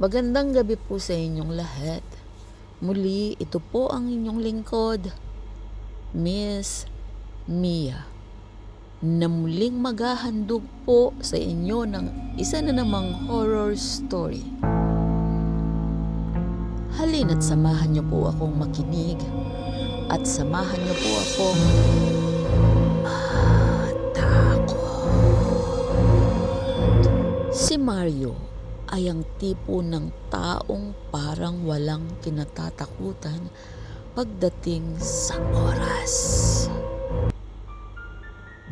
Magandang gabi po sa inyong lahat. Muli, ito po ang inyong lingkod, Miss Mia, na muling maghahandog po sa inyo ng isa na namang horror story. Halina't samahan niyo po akong makinig at samahan niyo po akong si Mario ay ang tipo ng taong parang walang kinatatakutan pagdating sa oras.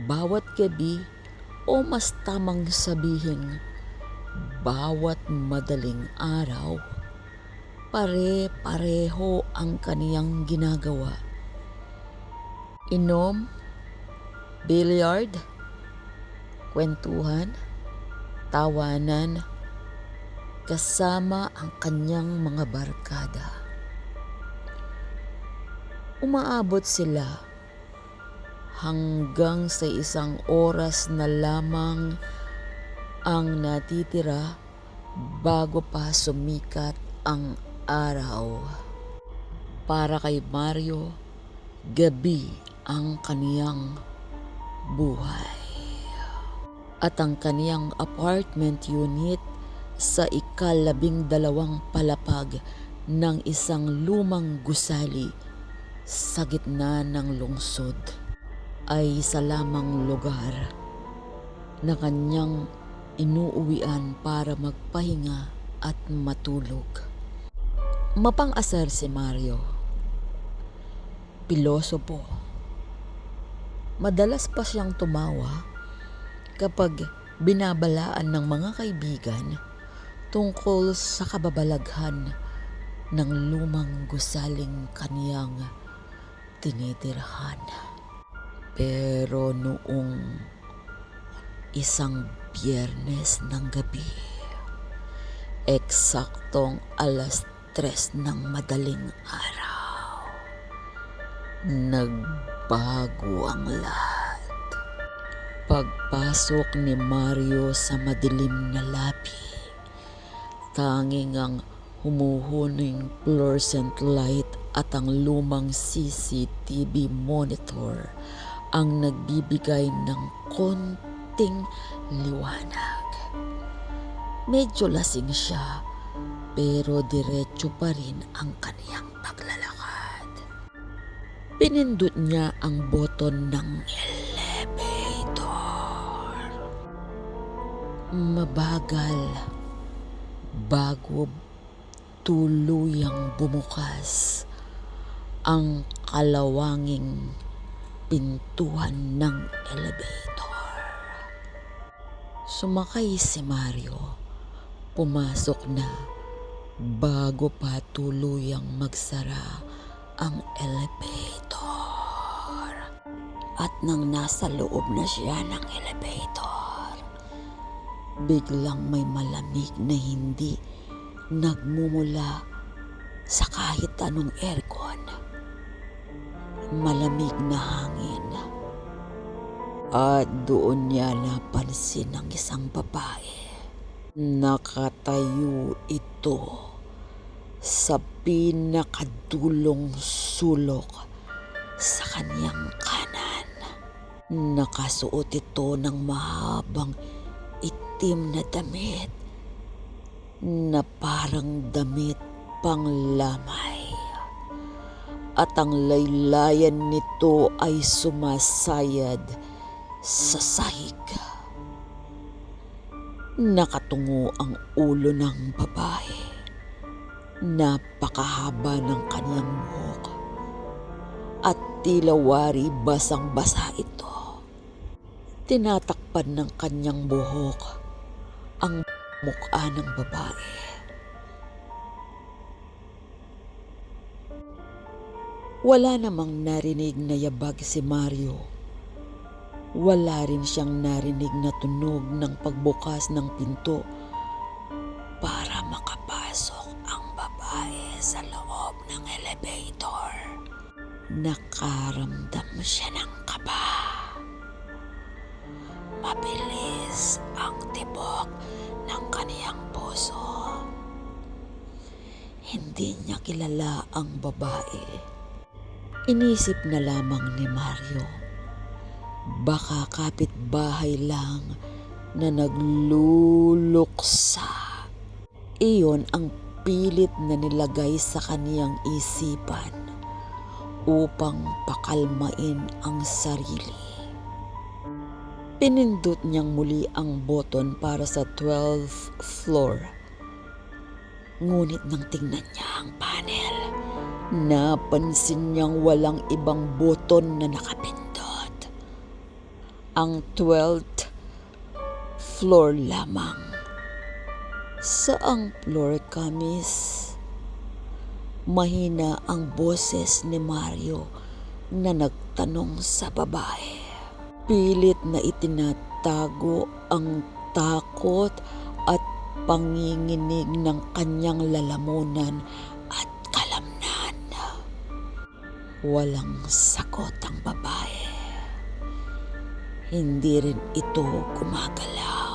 Bawat gabi o mas tamang sabihin, bawat madaling araw, pare-pareho ang kaniyang ginagawa. Inom, billiard, kwentuhan, tawanan, kasama ang kanyang mga barkada. Umaabot sila hanggang sa isang oras na lamang ang natitira bago pa sumikat ang araw. Para kay Mario, gabi ang kaniyang buhay. At ang kaniyang apartment unit sa ika-12 palapag ng isang lumang gusali sa gitna ng lungsod ay isa lamang lugar na kanyang inuuwian para magpahinga at matulog. Mapang-asar si Mario. Pilosopo. Madalas pa siyang tumawa kapag binabalaan ng mga kaibigan tungkol sa kababalaghan ng lumang gusaling kaniyang tinitirhan. Pero noong isang Biyernes ng gabi, eksaktong 3:00 ng madaling araw, nagbago ang lahat. Pagpasok ni Mario sa madilim na labi, tanging ang humuhuning fluorescent light at ang lumang CCTV monitor ang nagbibigay ng konting liwanag. Medyo lasing siya pero diretso pa rin ang kaniyang paglalakad. Pinindot niya ang boton ng elevator. Mabagal bago tuluyang bumukas ang kalawanging pintuan ng elevator. Sumakay si Mario. Pumasok na bago pa tuluyang magsara ang elevator. At nang nasa loob na siya ng elevator, biglang may malamig na hindi nagmumula sa kahit anong aircon. Malamig na hangin. At doon niya napansin ang isang babae. Nakatayo ito sa pinakadulong sulok sa kaniyang kanan. Nakasuot ito ng mahabang itim na damit na parang damit panglamay. At ang laylayan nito ay sumasayad sa sahig. Nakatungo ang ulo ng babae. Napakahaba ng kaniyang buhok at tila wari basang-basa ito. Tinatakpan ng kaniyang buhok ang mukha ng babae. Wala namang narinig na yabag si Mario. Wala rin siyang narinig na tunog ng pagbukas ng pinto para makapasok ang babae sa loob ng elevator. Nakaramdam siya ng kaba. Mabilis ang tibok ng kaniyang puso. Hindi niya kilala ang babae. Inisip na lamang ni Mario, baka kapitbahay lang na nagluluksa. Iyon ang pilit na nilagay sa kaniyang isipan upang pakalmain ang sarili. Pinindot niyang muli ang button para sa 12th floor. Ngunit nang tingnan niya ang panel, napansin niyang walang ibang button na nakapindot. Ang 12th floor lamang. Saang floor ka, miss? Mahina ang boses ni Mario na nagtanong sa babae. Pilit na itinatago ang takot at panginginig ng kanyang lalamunan at kalamnan. Walang sagot ang babae. Hindi rin ito gumagalaw.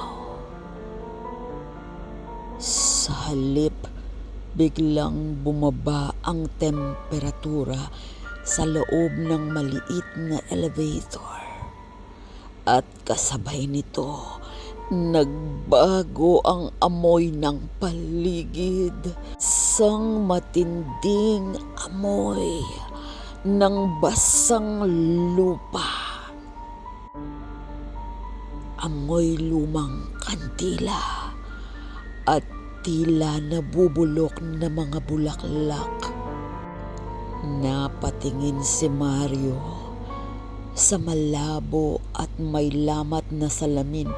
Sa halip, biglang bumaba ang temperatura sa loob ng maliit na elevator. At kasabay nito, nagbago ang amoy ng paligid. Isang matinding amoy ng basang lupa. Amoy lumang kandila at tila nabubulok na mga bulaklak. Napatingin si Mario sa malabo at may lamat na salamin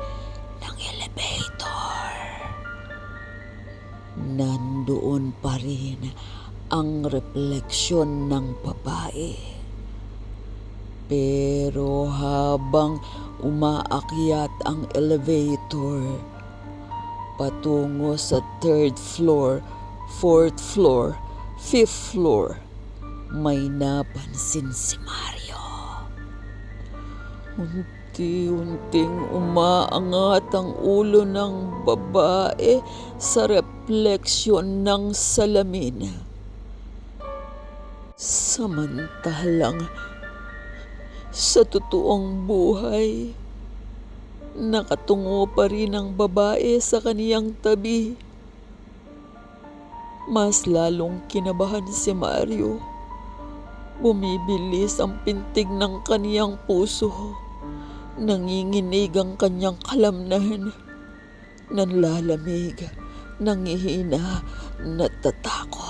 ng elevator. Nandoon pa rin ang refleksyon ng babae. Pero habang umaakyat ang elevator patungo sa 3rd floor, 4th floor, 5th floor, may napansin si Mario. Unti-unting umaangat ang ulo ng babae sa refleksyon ng salamin. Samantalang sa totoong buhay, nakatungo pa rin ang babae sa kaniyang tabi. Mas lalong kinabahan si Mario. Bumibilis ang pintig ng kaniyang puso. Nanginginig ang kanyang kalamnan. Nanlalamig, nangihina, natatakot.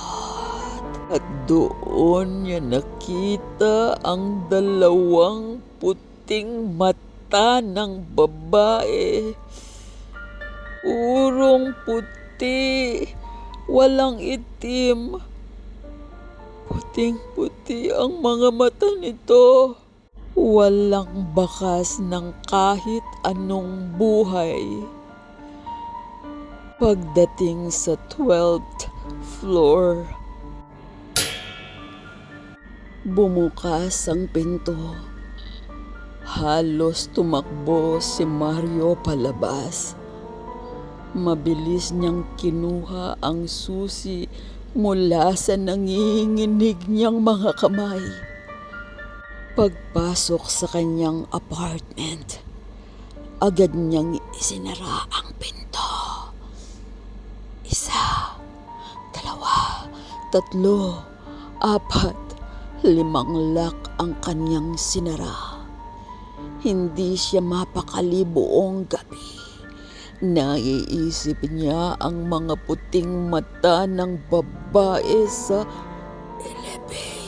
At doon niya nakita ang dalawang puting mata ng babae. Purong puti, walang itim. Puting-puti ang mga mata nito. Walang bakas ng kahit anong buhay. Pagdating sa 12th floor, bumukas ang pinto. Halos tumakbo si Mario palabas. Mabilis niyang kinuha ang susi mula sa nanginginig niyang mga kamay. Pagpasok sa kanyang apartment, agad niyang isinara ang pinto. 1, 2, 3, 4, 5 lock ang kanyang sinara. Hindi siya mapakali buong gabi. Naiisip niya ang mga puting mata ng babae sa elevator.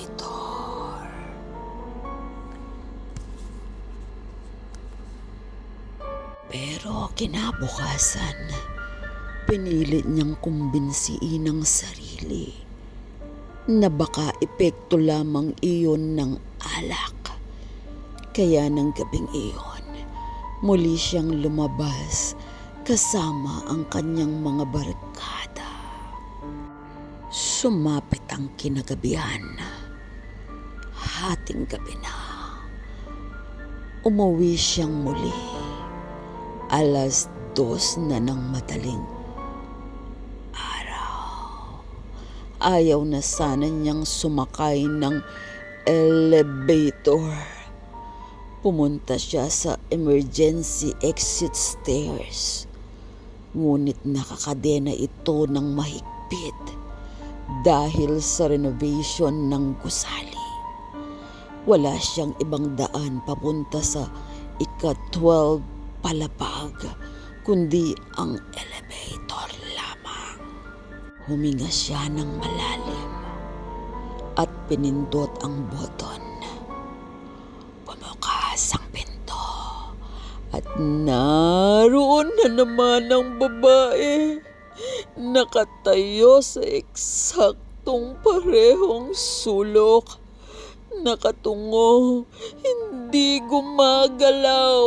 Pero kinabukasan, pinilit niyang kumbinsiin ang sarili na baka epekto lamang iyon ng alak. Kaya ng gabing iyon, muli siyang lumabas kasama ang kanyang mga barkada. Sumapit ang kinagabihan. Hating gabi na. Umuwi siyang muli. 2:00 na ng madaling araw. Ayaw na sana niyang sumakay ng elevator. Pumunta siya sa emergency exit stairs. Ngunit nakakadena ito ng mahigpit dahil sa renovation ng gusali. Wala siyang ibang daan papunta sa ika-12 palapag, kundi ang elevator lamang. Huminga siya ng malalim at pinindot ang button. Bumukas ang pinto at naroon na naman ang babae. Nakatayo sa eksaktong parehong sulok. Nakatungo, hindi gumagalaw.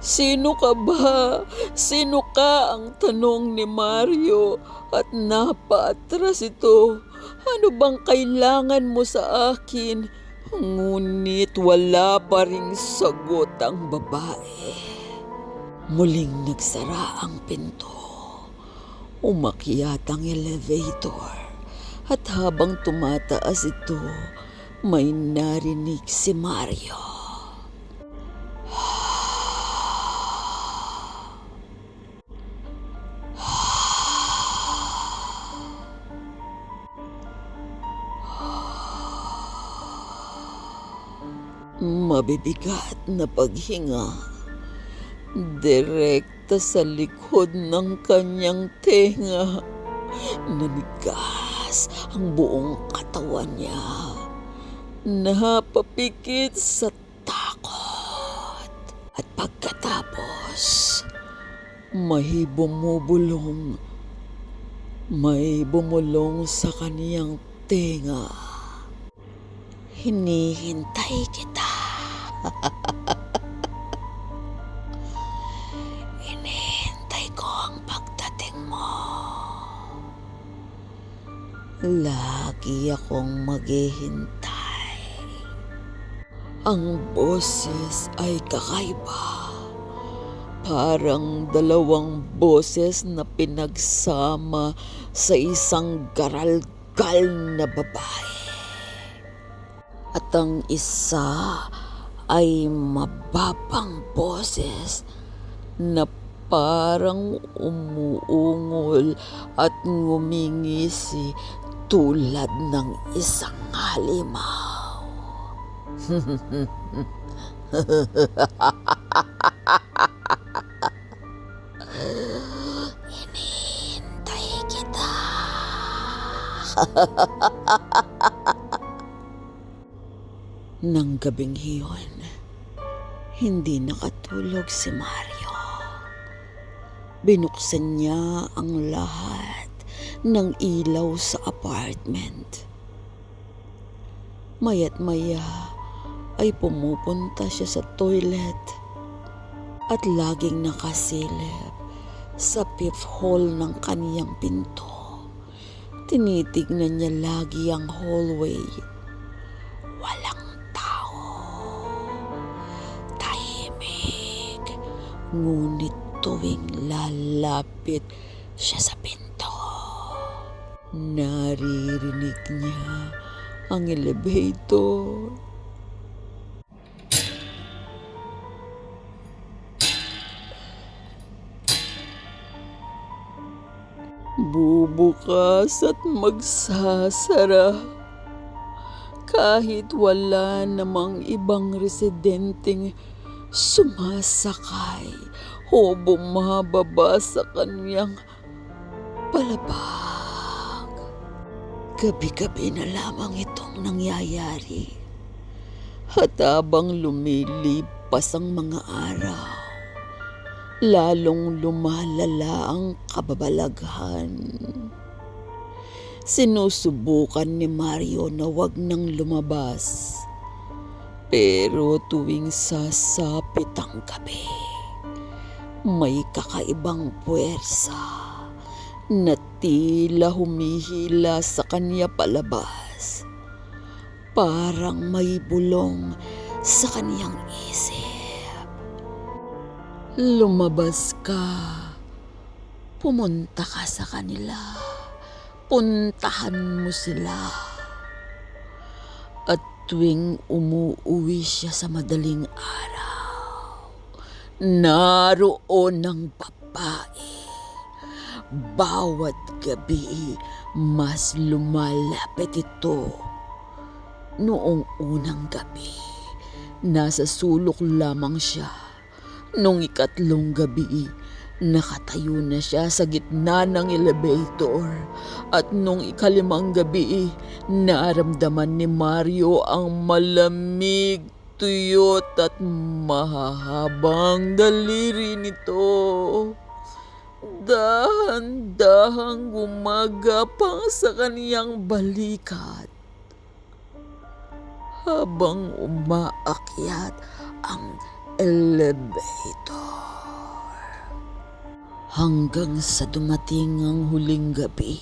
Sino ka ba? Sino ka? Ang tanong ni Mario at napaatras ito. Ano bang kailangan mo sa akin? Ngunit wala pa ring sagot ang babae. Muling nagsara ang pinto. Umakyat ang elevator. At habang tumataas ito, may narinig si Mario. Mabibigat na paghinga. Direkta sa likod ng kanyang tenga. Nanigas ang buong katawan niya. Napapikit sa takot. At pagkatapos, may bumulong sa kaniyang tenga. Hinihintay kita. Hinihintay ko ang pagdating mo. Lagi akong maghihintay. Ang boses ay kakaiba. Parang dalawang boses na pinagsama sa isang garalgal na babae. At ang isa ay mababang boses na parang umuungol at ngumingisi tulad ng isang halimaw. Hinihintay kita. Nang gabing iyon, hindi nakatulog si Mario. Binuksan niya ang lahat ng ilaw sa apartment. Maya't maya ay pumupunta siya sa toilet at laging nakasilip sa peephole ng kaniyang pinto. Tinitignan niya lagi ang hallway. Walang tao. Tahimik. Ngunit tuwing lalapit siya sa pinto, naririnig niya ang elevator. Bubukas at magsasara. Kahit wala namang ibang residenteng sumasakay o bumababa sa kaniyang palapag. Gabi-gabi na lamang itong nangyayari. At habang lumilipas ang mga araw, lalong lumalala ang kababalaghan. Sinusubukan ni Mario na wag nang lumabas. Pero tuwing sasapit ang gabi, may kakaibang puwersa na tila humihila sa kanya palabas. Parang may bulong sa kaniyang isip. Lumabas ka. Pumunta ka sa kanila. puntahan mo sila. At tuwing umuuwi siya sa madaling araw, naroon ang babae. Bawat gabi, mas lumalapit ito. Noong unang gabi, nasa sulok lamang siya. Noong ikatlong gabi, nakatayo na siya sa gitna ng elevator. At noong ikalimang gabi, naramdaman ni Mario ang malamig, tuyot at mahahabang daliri nito. Dahan-dahang gumagapang sa kaniyang balikat habang umaakyat ang elevator. Hanggang sa dumating ang huling gabi.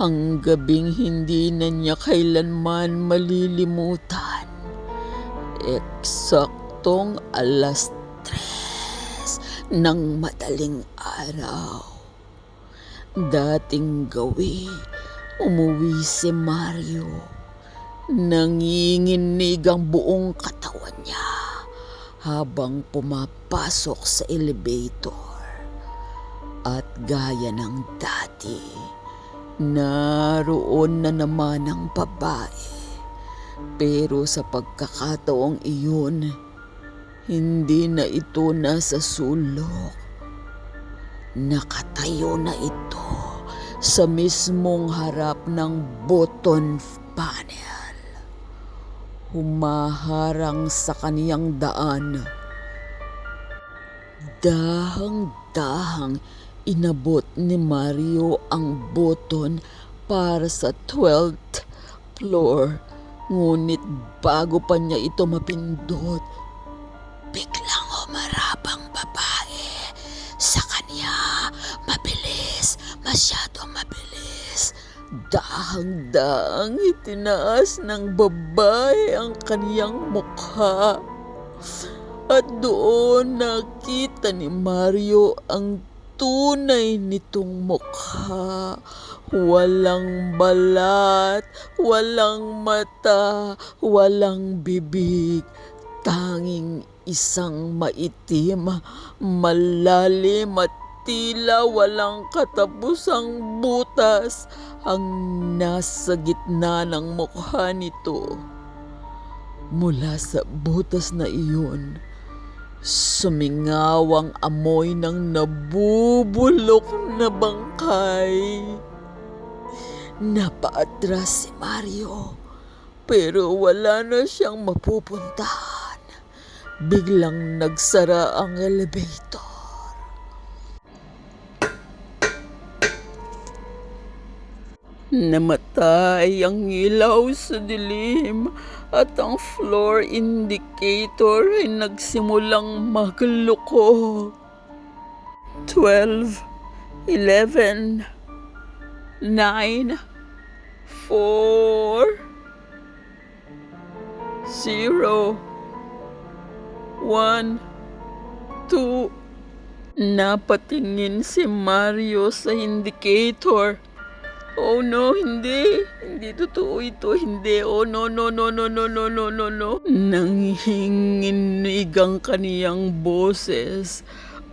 Ang gabing hindi na niya kailanman malilimutan. Eksaktong 3:00 ng madaling araw. Dating gawi, umuwi si Mario. Nanginginig ang buong katawan niya habang pumapasok sa elevator. At gaya ng dati, naroon na naman ang babae. Pero sa pagkakataong iyon, hindi na ito nasa sulok. Nakatayo na ito sa mismong harap ng button panel. Humaharang sa kaniyang daan. Dahang-dahang inabot ni Mario ang button para sa 12th floor. Ngunit bago pa niya ito mapindot, biglang humarap ang babae sa kanya. Mabilis, masyadong mabilis. Dahang-dahang itinaas ng babae ang kaniyang mukha. At doon nakita ni Mario ang tunay nitong mukha. Walang balat, walang mata, walang bibig. Tanging isang maitim, malalim at tila walang katapusang butas ang nasa gitna ng mukha nito. Mula sa butas na iyon, sumingaw ang amoy ng nabubulok na bangkay. Napaatras si Mario, pero wala na siyang mapupuntahan. Biglang nagsara ang elevator. Namatay ang ilaw sa dilim at ang floor indicator ay nagsimulang magloko. 12, 11, 9, 4, 0, 1, 2. Napatingin si Mario sa indicator. Oh no, hindi. Hindi totoo ito. Hindi. Oh no, no, no, no, no, no, no, no, no. Nanginginig ang kaniyang boses.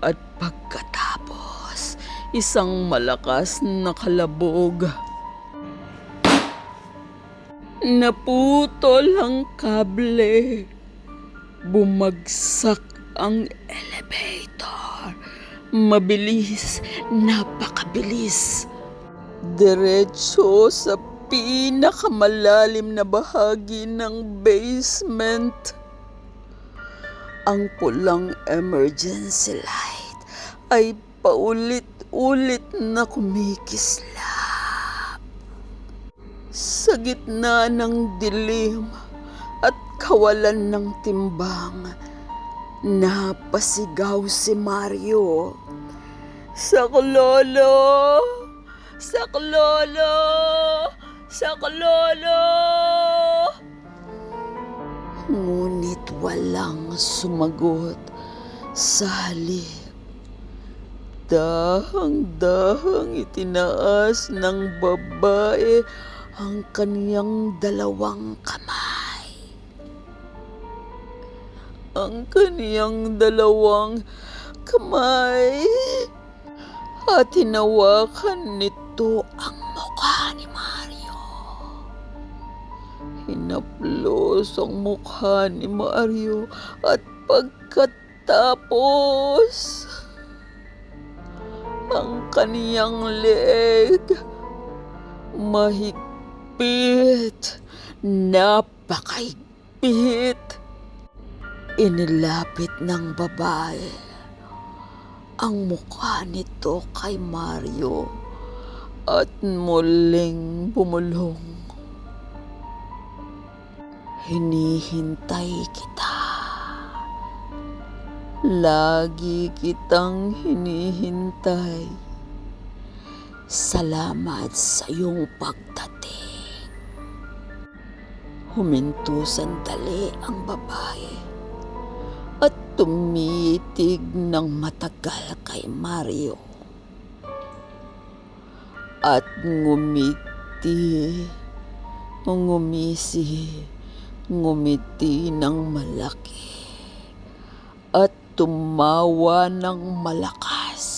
At pagkatapos, isang malakas na kalabog. Naputol ang kable. Bumagsak ang elevator. Mabilis, napakabilis. Diretso sa pinakamalalim na bahagi ng basement. Ang pulang emergency light ay paulit-ulit na kumikislap. Sa gitna ng dilim at kawalan ng timbang, napasigaw si Mario. Saklolo! Saklolo! Saklolo! Ngunit walang sumagot. Sa halip, Dahang-dahang itinaas ng babae ang kaniyang dalawang kamay. Ang kaniyang dalawang kamay at hinawakan nito ang mukha ni Mario. Hinaplos ang mukha ni Mario at pagkatapos ang kaniyang leeg mahigpit, napakahigpit. Inilapit ng babae ang mukha nito kay Mario at muling bumulong. Hinihintay kita. Lagi kitang hinihintay. Salamat sa iyong pagdating. Huminto sandali ang babae at tumitig ng matagal kay Mario. At ngumiti ng malaki at tumawa ng malakas.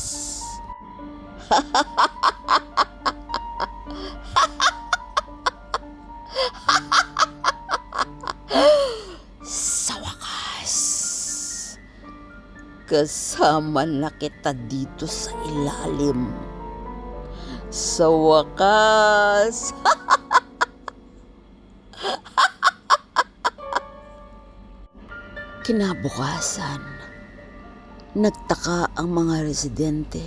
Sa wakas, kasama na kita dito sa ilalim. Sa wakas. Kinabukasan, nagtaka ang mga residente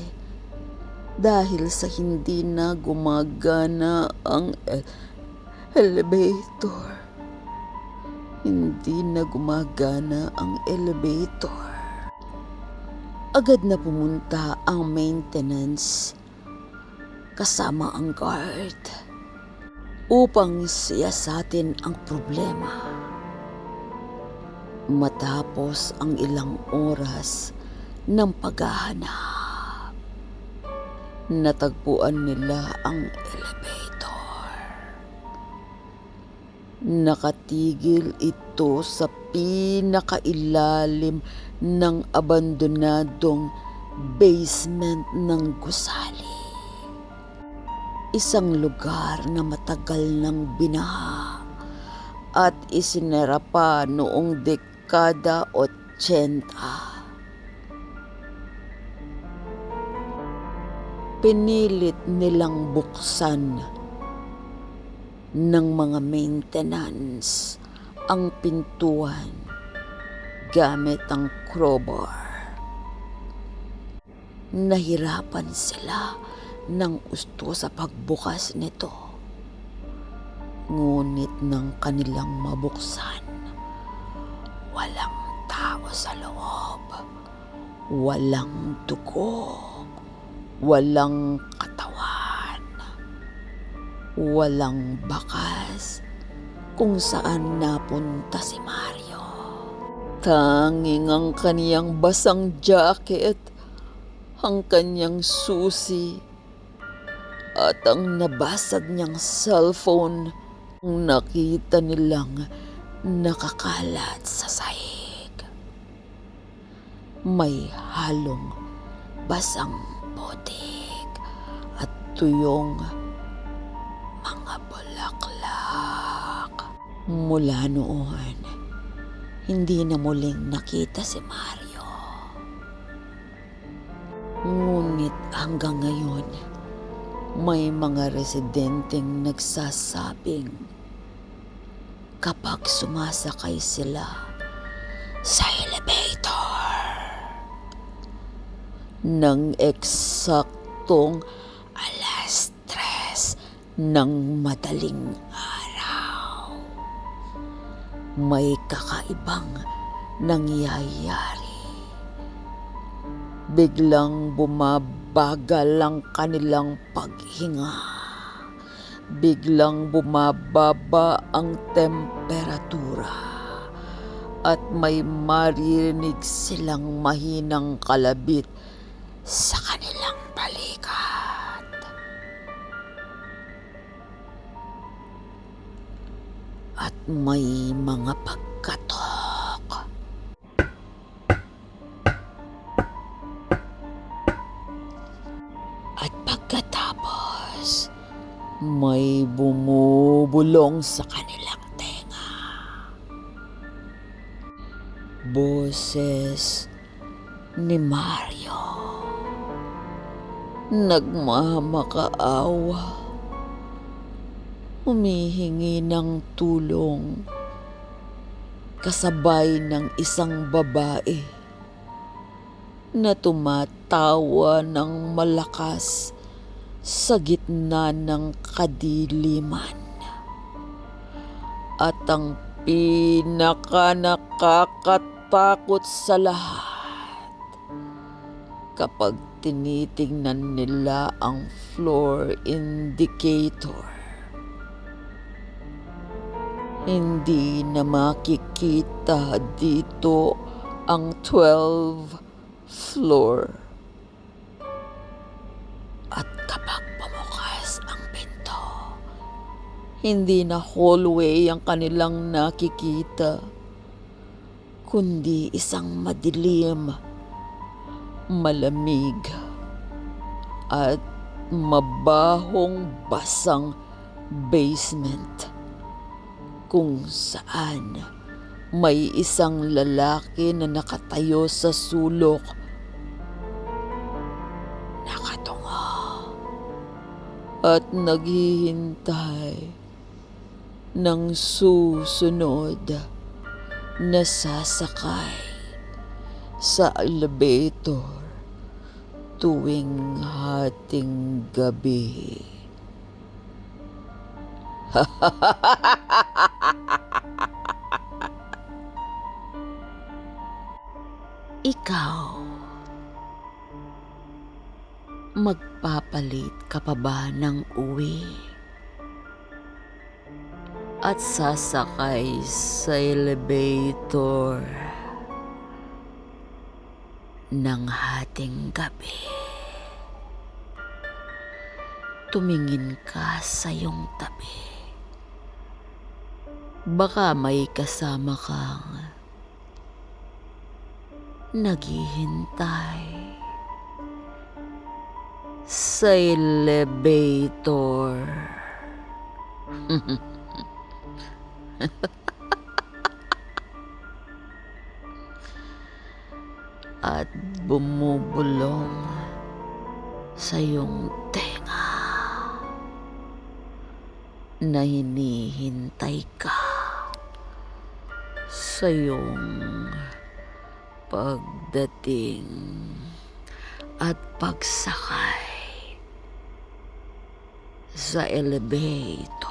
dahil sa hindi na gumagana ang elevator. Hindi na gumagana ang elevator. Agad na pumunta ang maintenance kasama ang guard upang siyasatin ang problema. Matapos ang ilang oras ng paghahanap, natagpuan nila ang elevator. Nakatigil ito sa pinakailalim ng abandonadong basement ng gusali. Isang lugar na matagal nang binaha at isinara pa noong dekada 80. Pinilit nilang buksan ng mga maintenance ang pintuan gamit ang crowbar. Nahirapan sila ng gusto sa pagbukas nito. Ngunit nang kanilang mabuksan, walang tao sa loob. Walang dugo. Walang katawan. Walang bakas kung saan napunta si Mario. Tanging ang kaniyang basang jacket, ang kanyang susi, at ang nabasag niyang cellphone ang nakita nilang nakakalat sa sahig. May halong basang putik at tuyong mga bulaklak. Mula noon, hindi na muling nakita si Mario. Ngunit hanggang ngayon, may mga residenteng nagsasabing kapag sumasakay sila sa elevator ng eksaktong 3:00 ng madaling araw, may kakaibang nangyayari. Biglang bumabagal ang kanilang paghinga. Biglang bumababa ang temperatura. At may maririnig silang mahinang kalabit sa kanilang balikat. At may mga pagkatok. At pagkatapos, may bumubulong sa kanilang tenga. Boses ni Mario. Nagmamakaawa. Humihingi ng tulong. Kasabay ng isang babae na tumatawa ng malakas sa gitna ng kadiliman. At ang nakakatakot sa lahat, kapag tinitingnan nila ang floor indicator, hindi na makikita dito ang 12th floor. At kapag bumukas ang pinto, hindi na hallway ang kanilang nakikita, kundi isang madilim, malamig, at mabahong basang basement, kung saan may isang lalaki na nakatayo sa sulok, nakatungo at naghihintay ng susunod na sasakay sa elevator tuwing hating gabi. Ikaw, magpapalit ka pa ba ng uwi at sasakay sa elevator ng hating gabi? Tumingin ka sa iyong tabi. Baka may kasama kang naghihintay sa elevator. At bumubulong sa iyong tenga na hinihintay ka sa iyong pagdating at pagsakay sa elevator.